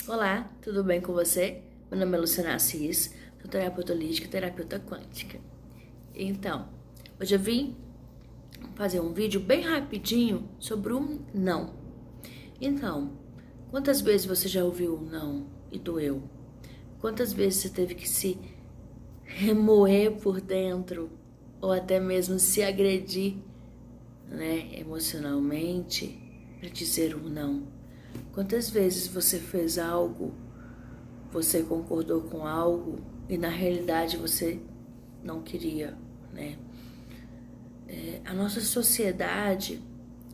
Olá, tudo bem com você? Meu nome é Luciana Assis, sou terapeuta holística e terapeuta quântica. Então, hoje eu vim fazer um vídeo bem rapidinho sobre um não. Então, quantas vezes você já ouviu um não e doeu? Quantas vezes você teve que se remoer por dentro ou até mesmo se agredir, emocionalmente para dizer um não? Quantas vezes você fez algo, você concordou com algo e na realidade você não queria, né? A nossa sociedade,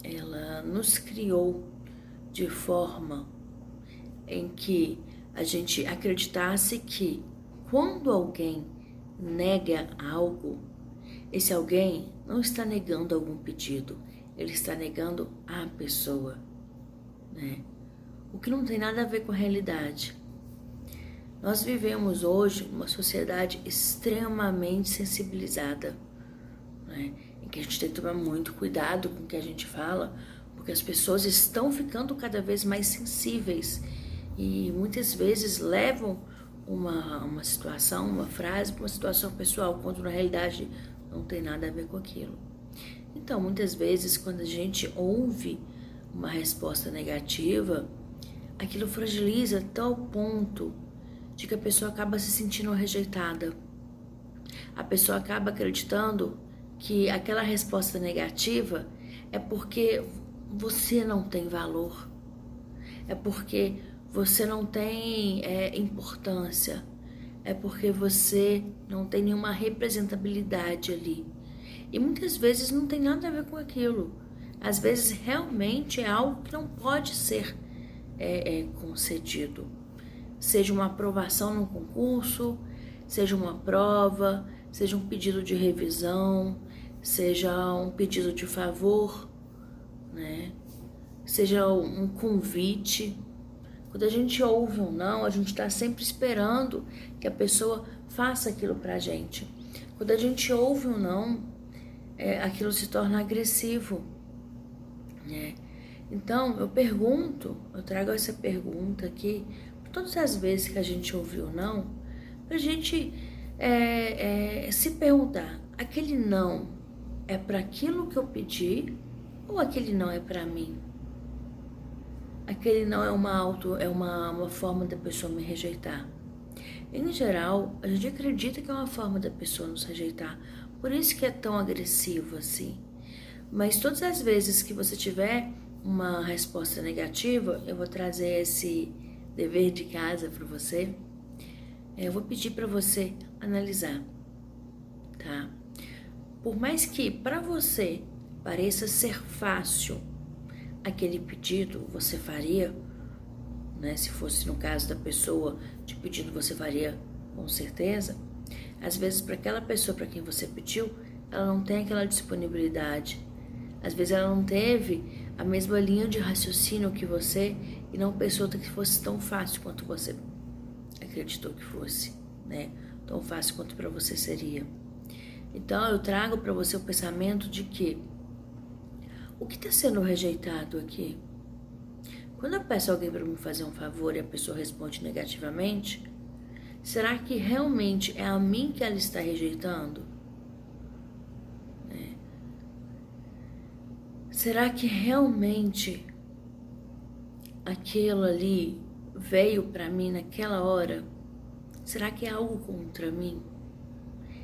ela nos criou de forma em que a gente acreditasse que quando alguém nega algo, esse alguém não está negando algum pedido, ele está negando a pessoa, né? O que não tem nada a ver com a realidade. Nós vivemos hoje numa sociedade extremamente sensibilizada, né? Em que a gente tem que tomar muito cuidado com o que a gente fala, porque as pessoas estão ficando cada vez mais sensíveis e muitas vezes levam uma situação, uma frase para uma situação pessoal, quando na realidade não tem nada a ver com aquilo. Então, muitas vezes, quando a gente ouve uma resposta negativa, aquilo fragiliza a tal ponto de que a pessoa acaba se sentindo rejeitada. A pessoa acaba acreditando que aquela resposta negativa é porque você não tem valor, é porque você não tem importância, é porque você não tem nenhuma representabilidade ali. E muitas vezes não tem nada a ver com aquilo. Às vezes realmente é algo que não pode ser concedido. Seja uma aprovação num concurso, seja uma prova, seja um pedido de revisão, seja um pedido de favor, né? Seja um convite. Quando a gente ouve um não, a gente está sempre esperando que a pessoa faça aquilo pra gente. Quando a gente ouve um não, aquilo se torna agressivo, né? Então, eu trago essa pergunta aqui, por todas as vezes que a gente ouviu não, pra gente se perguntar, aquele não é para aquilo que eu pedi ou aquele não é para mim? Aquele não é uma forma da pessoa me rejeitar. Em geral, a gente acredita que é uma forma da pessoa nos rejeitar, por isso que é tão agressivo assim. Mas todas as vezes que você tiver uma resposta negativa, eu vou trazer esse dever de casa para você. Eu vou pedir para você analisar, tá? Por mais que para você pareça ser fácil aquele pedido, você faria, né? Se fosse no caso da pessoa te pedindo, você faria com certeza. Às vezes para aquela pessoa para quem você pediu, ela não tem aquela disponibilidade. Às vezes ela não teve a mesma linha de raciocínio que você e não pensou que fosse tão fácil quanto você acreditou que fosse, né? Tão fácil quanto para você seria. Então eu trago para você o pensamento de que o que está sendo rejeitado aqui? Quando eu peço alguém para me fazer um favor e a pessoa responde negativamente, será que realmente é a mim que ela está rejeitando? Será que realmente aquilo ali veio para mim naquela hora? Será que é algo contra mim?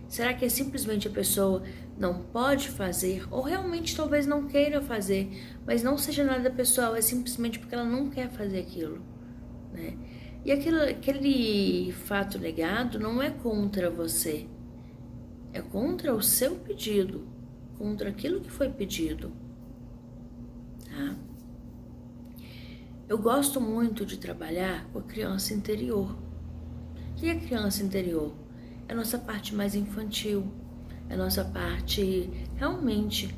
Será que é simplesmente a pessoa não pode fazer ou realmente talvez não queira fazer, mas não seja nada pessoal, é simplesmente porque ela não quer fazer aquilo, né? E aquele fato negado não é contra você, é contra o seu pedido, contra aquilo que foi pedido. Tá? Eu gosto muito de trabalhar com a criança interior. E a criança interior é a nossa parte mais infantil, é a nossa parte realmente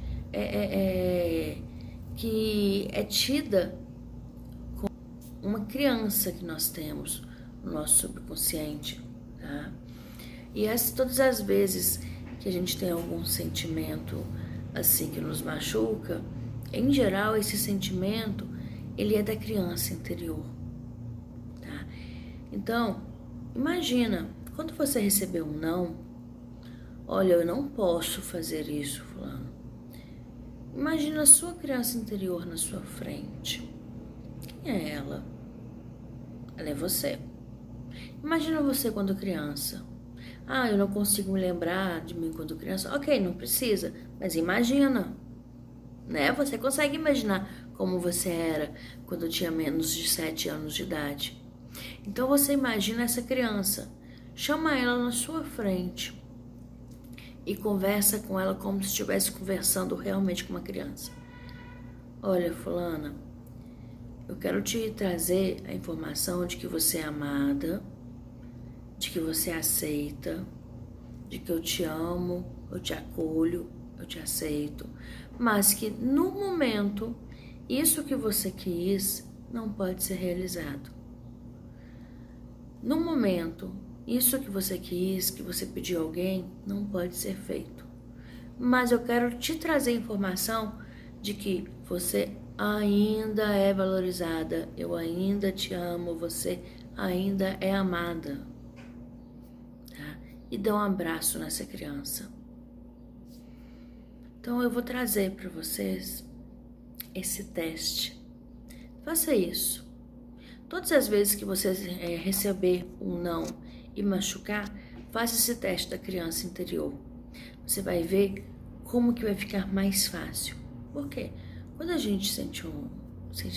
que é tida como uma criança que nós temos no nosso subconsciente. Tá? E todas as vezes que a gente tem algum sentimento assim que nos machuca, em geral esse sentimento ele é da criança interior, tá? Então, imagina, quando você receber um não, olha, eu não posso fazer isso, fulano. Imagina a sua criança interior na sua frente. Quem é ela? Ela é você. Imagina você quando criança. Ah, eu não consigo me lembrar de mim quando criança. Ok, não precisa, mas imagina, né? Você consegue imaginar como você era quando tinha menos de 7 anos de idade. Então você imagina essa criança, chama ela na sua frente e conversa com ela como se estivesse conversando realmente com uma criança. Olha, fulana, eu quero te trazer a informação de que você é amada, de que você aceita, de que eu te amo, eu te acolho, eu te aceito, mas que no momento, isso que você quis não pode ser realizado. No momento, isso que você quis, que você pediu a alguém, não pode ser feito. Mas eu quero te trazer informação de que você ainda é valorizada, eu ainda te amo, você ainda é amada. Tá? E dá um abraço nessa criança. Então eu vou trazer para vocês esse teste. Faça isso. Todas as vezes que você receber um não e machucar, faça esse teste da criança interior. Você vai ver como que vai ficar mais fácil. Por quê? Quando a gente sente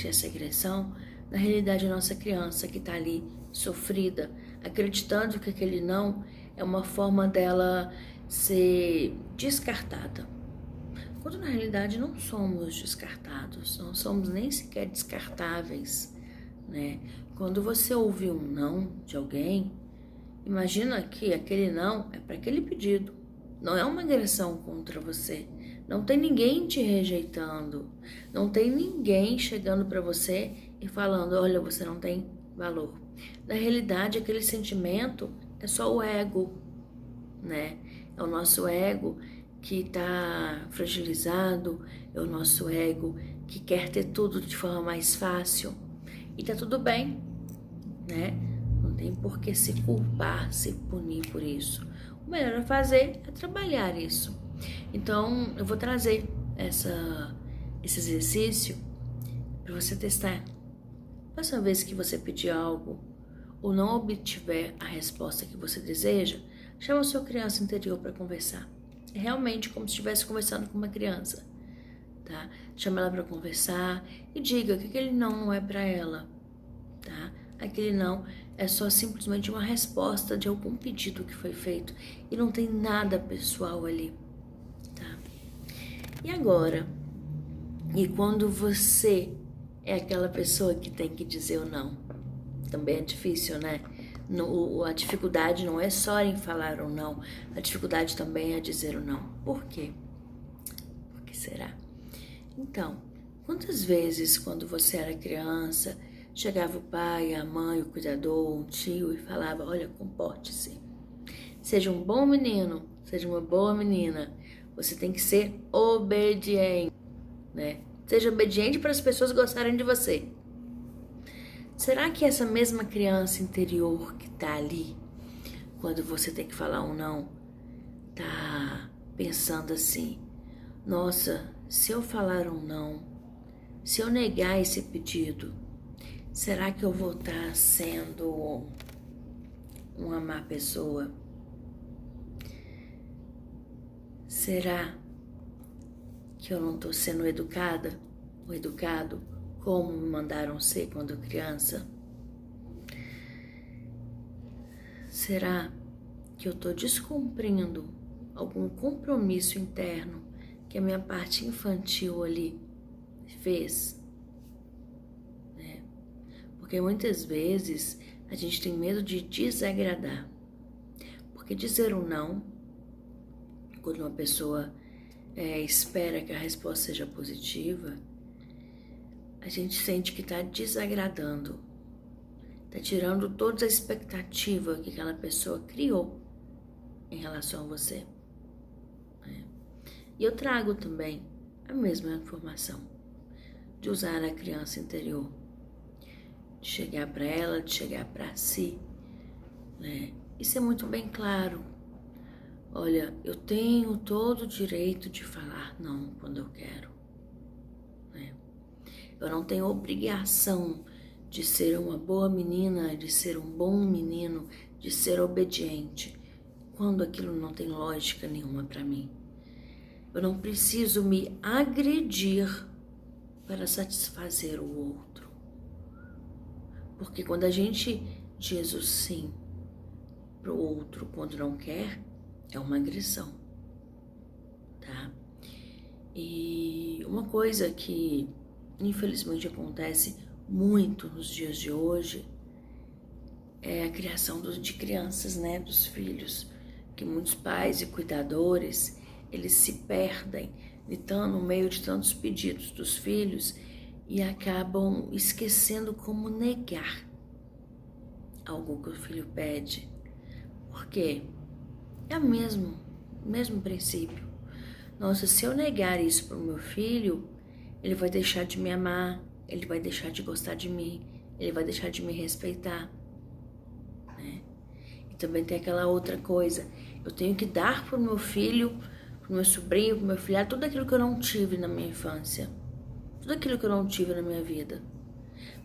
essa agressão, na realidade é a nossa criança que está ali sofrida, acreditando que aquele não é uma forma dela ser descartada. Quando na realidade não somos descartados, não somos nem sequer descartáveis, né? Quando você ouve um não de alguém, imagina que aquele não é para aquele pedido, não é uma agressão contra você. Não tem ninguém te rejeitando, não tem ninguém chegando para você e falando, olha, você não tem valor. Na realidade, aquele sentimento é só o ego, né? É o nosso ego que está fragilizado, é o nosso ego que quer ter tudo de forma mais fácil. E tá tudo bem, né? Não tem por que se culpar, se punir por isso. O melhor a fazer é trabalhar isso. Então, eu vou trazer esse exercício para você testar. Próxima vez que você pedir algo ou não obtiver a resposta que você deseja, chama a sua criança interior para conversar. É realmente como se estivesse conversando com uma criança, tá? Chama ela para conversar e diga que aquele não é para ela, tá? Aquele não é só simplesmente uma resposta de algum pedido que foi feito e não tem nada pessoal ali, tá? E agora? E quando você é aquela pessoa que tem que dizer o não? Também é difícil, né? A dificuldade não é só em falar o não, a dificuldade também é dizer o não. Por quê? Por que será? Então, quantas vezes quando você era criança, chegava o pai, a mãe, o cuidador, um tio e falava, olha, comporte-se. Seja um bom menino, seja uma boa menina. Você tem que ser obediente, né? Seja obediente para as pessoas gostarem de você. Será que essa mesma criança interior que tá ali, quando você tem que falar um não, tá pensando assim, nossa, se eu falar um não, se eu negar esse pedido, será que eu vou estar sendo uma má pessoa? Será que eu não estou sendo educada ou educado como me mandaram ser quando criança? Será que eu estou descumprindo algum compromisso interno que a minha parte infantil ali fez? Porque muitas vezes a gente tem medo de desagradar. Porque dizer um não, quando uma pessoa espera que a resposta seja positiva, a gente sente que está desagradando, está tirando toda a expectativa que aquela pessoa criou em relação a você. E eu trago também a mesma informação de usar a criança interior, de chegar para ela, de chegar para si, né? Isso é muito bem claro. Olha, eu tenho todo o direito de falar não quando eu quero, né? Eu não tenho obrigação de ser uma boa menina, de ser um bom menino, de ser obediente, quando aquilo não tem lógica nenhuma para mim. Eu não preciso me agredir para satisfazer o outro. Porque quando a gente diz o sim para o outro quando não quer, é uma agressão, tá? E uma coisa que infelizmente acontece muito nos dias de hoje é a criação de crianças, né, dos filhos, que muitos pais e cuidadores, eles se perdem no meio de tantos pedidos dos filhos e acabam esquecendo como negar algo que o filho pede. Por quê? É o mesmo princípio. Nossa, se eu negar isso para o meu filho, ele vai deixar de me amar, ele vai deixar de gostar de mim, ele vai deixar de me respeitar, né? E também tem aquela outra coisa, eu tenho que dar para o meu filho, para o meu sobrinho, para o meu filhado, tudo aquilo que eu não tive na minha infância, tudo aquilo que eu não tive na minha vida.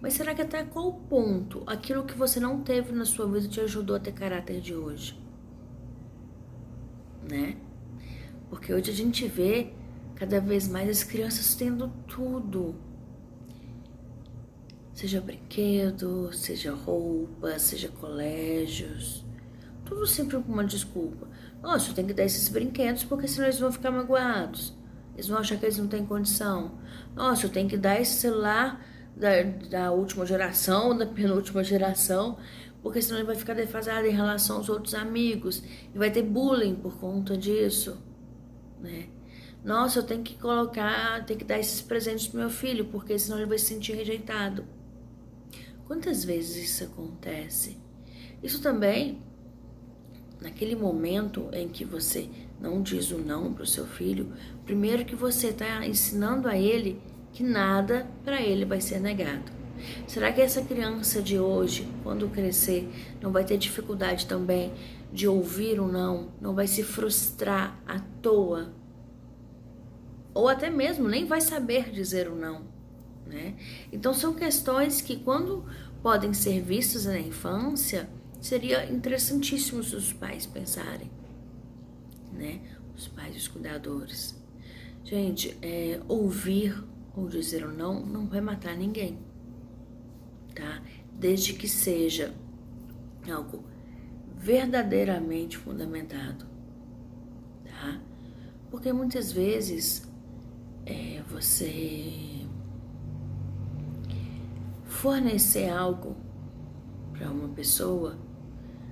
Mas será que até qual ponto aquilo que você não teve na sua vida te ajudou a ter caráter de hoje? Né? Porque hoje a gente vê cada vez mais as crianças tendo tudo. Seja brinquedo, seja roupa, seja colégios. Tudo sempre com uma desculpa. Nossa, eu tenho que dar esses brinquedos porque senão eles vão ficar magoados. Eles vão achar que eles não têm condição. Nossa, eu tenho que dar esse celular da última geração, da penúltima geração, porque senão ele vai ficar defasado em relação aos outros amigos. E vai ter bullying por conta disso, né? Nossa, eu tenho que dar esses presentes pro meu filho, porque senão ele vai se sentir rejeitado. Quantas vezes isso acontece? Isso também, naquele momento em que você não diz o não pro seu filho, primeiro que você está ensinando a ele que nada para ele vai ser negado. Será que essa criança de hoje, quando crescer, não vai ter dificuldade também de ouvir o não? Não vai se frustrar à toa? Ou até mesmo nem vai saber dizer o não, né? Então são questões que quando podem ser vistas na infância, seria interessantíssimo se os pais pensarem, né? Os pais e os cuidadores. Gente, ouvir ou dizer o não não vai matar ninguém, tá? Desde que seja algo verdadeiramente fundamentado, tá? Porque muitas vezes você fornecer algo para uma pessoa,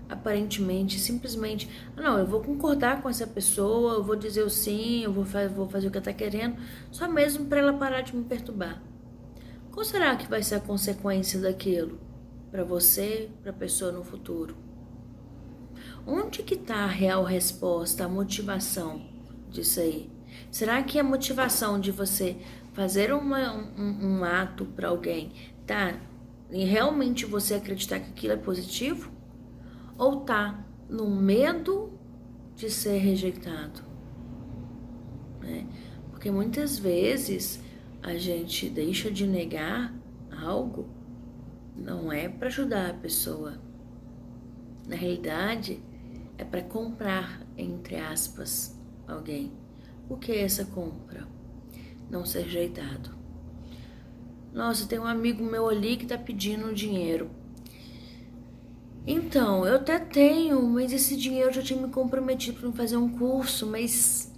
aparentemente, simplesmente, não, eu vou concordar com essa pessoa, eu vou dizer o sim, eu vou fazer o que ela está querendo, só mesmo para ela parar de me perturbar. Qual será que vai ser a consequência daquilo para você, para a pessoa no futuro? Onde que está a real resposta, a motivação disso aí? Será que a motivação de você fazer um ato para alguém tá em realmente você acreditar que aquilo é positivo? Ou tá no medo de ser rejeitado, né? Porque muitas vezes a gente deixa de negar algo, não é para ajudar a pessoa. Na realidade, é para comprar, entre aspas, alguém. O que é essa compra? Não ser rejeitado. Nossa, tem um amigo meu ali que tá pedindo dinheiro. Então, eu até tenho, mas esse dinheiro eu já tinha me comprometido para fazer um curso, mas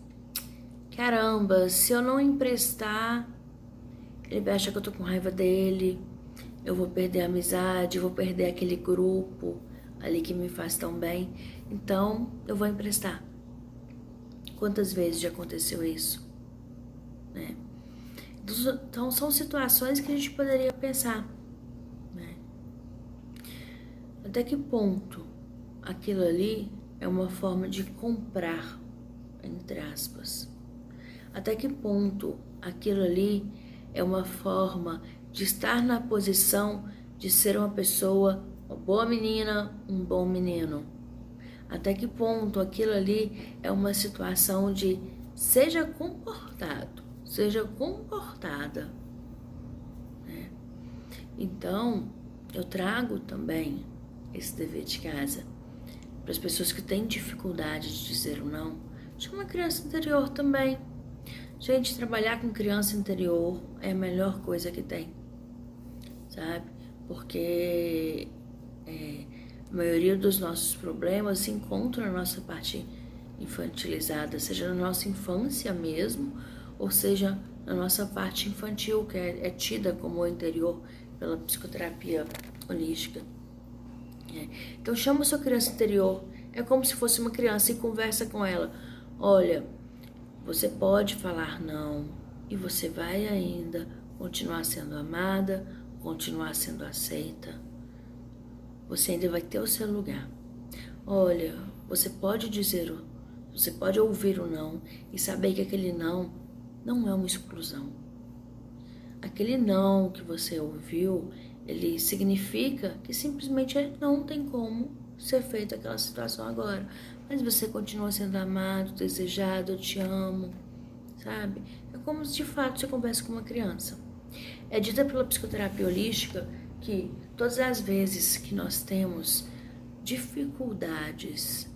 caramba, se eu não emprestar, ele vai achar que eu tô com raiva dele, eu vou perder a amizade, eu vou perder aquele grupo ali que me faz tão bem, então eu vou emprestar. Quantas vezes já aconteceu isso, né? Então são situações que a gente poderia pensar, né? Até que ponto aquilo ali é uma forma de comprar, entre aspas? Até que ponto aquilo ali é uma forma de estar na posição de ser uma pessoa, uma boa menina, um bom menino. Até que ponto aquilo ali é uma situação de seja comportado, seja comportada, né? Então, eu trago também esse dever de casa para as pessoas que têm dificuldade de dizer o não. Chama a criança interior também. Gente, trabalhar com criança interior é a melhor coisa que tem, sabe? Porque a maioria dos nossos problemas se encontra na nossa parte infantilizada, seja na nossa infância mesmo, ou seja na nossa parte infantil, que é tida como o interior pela psicoterapia holística. Então chama a sua criança interior, é como se fosse uma criança e conversa com ela. Olha, você pode falar não e você vai ainda continuar sendo amada, continuar sendo aceita. Você ainda vai ter o seu lugar. Olha, você pode ouvir o não e saber que aquele não é uma exclusão. Aquele não que você ouviu, ele significa que simplesmente não tem como ser feita aquela situação agora. Mas você continua sendo amado, desejado, eu te amo, sabe? É como se de fato você conversa com uma criança. É dita pela psicoterapia holística que todas as vezes que nós temos dificuldades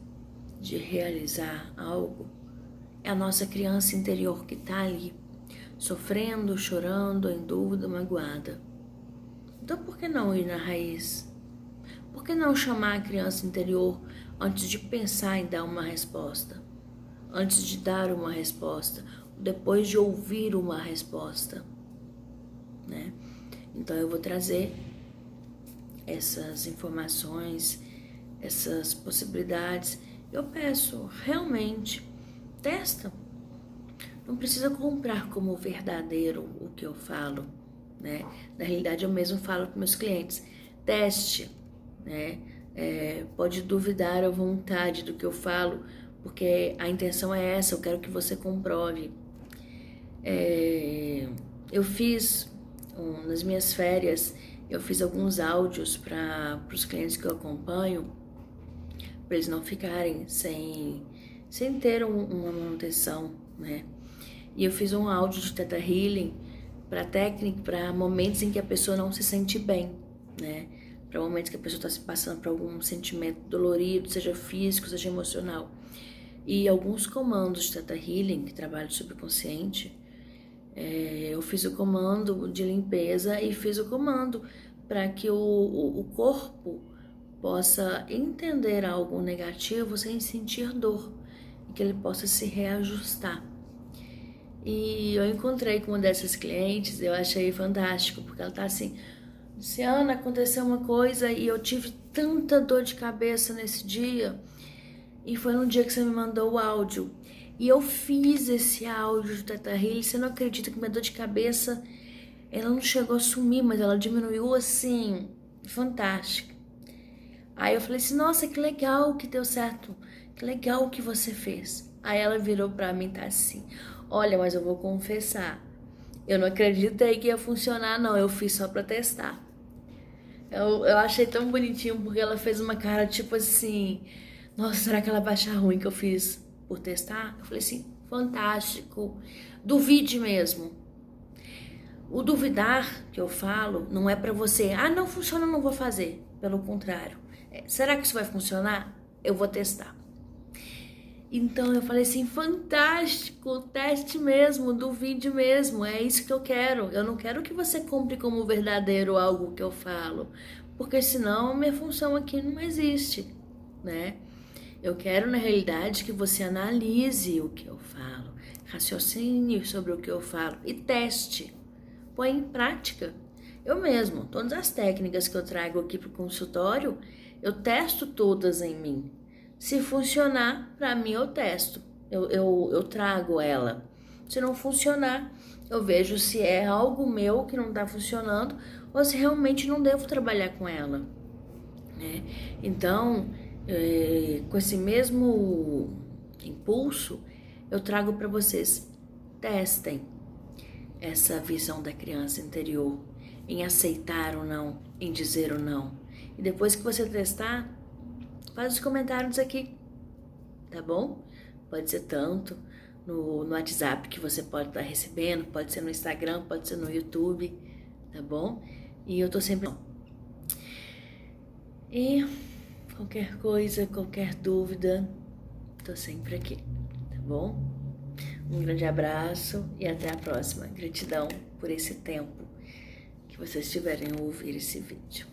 de realizar algo, é a nossa criança interior que está ali, sofrendo, chorando, em dúvida, magoada. Então por que não ir na raiz? Por que não chamar a criança interior antes de pensar em dar uma resposta? Antes de dar uma resposta, depois de ouvir uma resposta, né? Então eu vou trazer essas informações, essas possibilidades. Eu peço, realmente, testa. Não precisa comprar como verdadeiro o que eu falo, né? Na realidade, eu mesmo falo para meus clientes, teste, né? Pode duvidar à vontade do que eu falo, porque a intenção é essa, eu quero que você comprove. Eu fiz, nas minhas férias, eu fiz alguns áudios para os clientes que eu acompanho, para eles não ficarem sem ter uma manutenção, né? E eu fiz um áudio de Theta Healing para técnica, para momentos em que a pessoa não se sente bem, né? Para momentos que a pessoa está se passando por algum sentimento dolorido, seja físico, seja emocional. E alguns comandos de Theta Healing, que trabalham no subconsciente, eu fiz o comando de limpeza e fiz o comando para que o corpo possa entender algo negativo sem sentir dor e que ele possa se reajustar. E eu encontrei com uma dessas clientes, eu achei fantástico, porque ela tá assim, Luciana, aconteceu uma coisa e eu tive tanta dor de cabeça nesse dia, e foi no dia que você me mandou o áudio, e eu fiz esse áudio de Theta Healing, você não acredita que minha dor de cabeça, ela não chegou a sumir, mas ela diminuiu assim, fantástica. Aí eu falei assim, nossa, que legal que deu certo, que legal que você fez. Aí ela virou pra mim e tá assim, olha, mas eu vou confessar, eu não acreditei que ia funcionar não, eu fiz só pra testar. Eu achei tão bonitinho porque ela fez uma cara tipo assim, nossa, será que ela vai achar ruim que eu fiz por testar? Eu falei assim, fantástico, duvide mesmo. O duvidar que eu falo não é pra você, não funciona, não vou fazer. Pelo contrário, será que isso vai funcionar? Eu vou testar. Então eu falei assim, fantástico, teste mesmo, duvide mesmo, é isso que eu quero. Eu não quero que você compre como verdadeiro algo que eu falo, porque senão minha função aqui não existe, né? Eu quero, na realidade, que você analise o que eu falo, raciocine sobre o que eu falo e teste, põe em prática. Eu mesmo, todas as técnicas que eu trago aqui para o consultório, eu testo todas em mim. Se funcionar, para mim eu testo, eu trago ela. Se não funcionar, eu vejo se é algo meu que não está funcionando ou se realmente não devo trabalhar com ela, né? Então, com esse mesmo impulso, eu trago para vocês, testem essa visão da criança interior, em aceitar ou não, em dizer o não. E depois que você testar, faz os comentários aqui, tá bom? Pode ser tanto no WhatsApp que você pode estar recebendo, pode ser no Instagram, pode ser no YouTube, tá bom? E eu tô sempre... E qualquer coisa, qualquer dúvida, tô sempre aqui, tá bom? Um grande abraço e até a próxima. Gratidão por esse tempo que vocês tiverem a ouvir esse vídeo.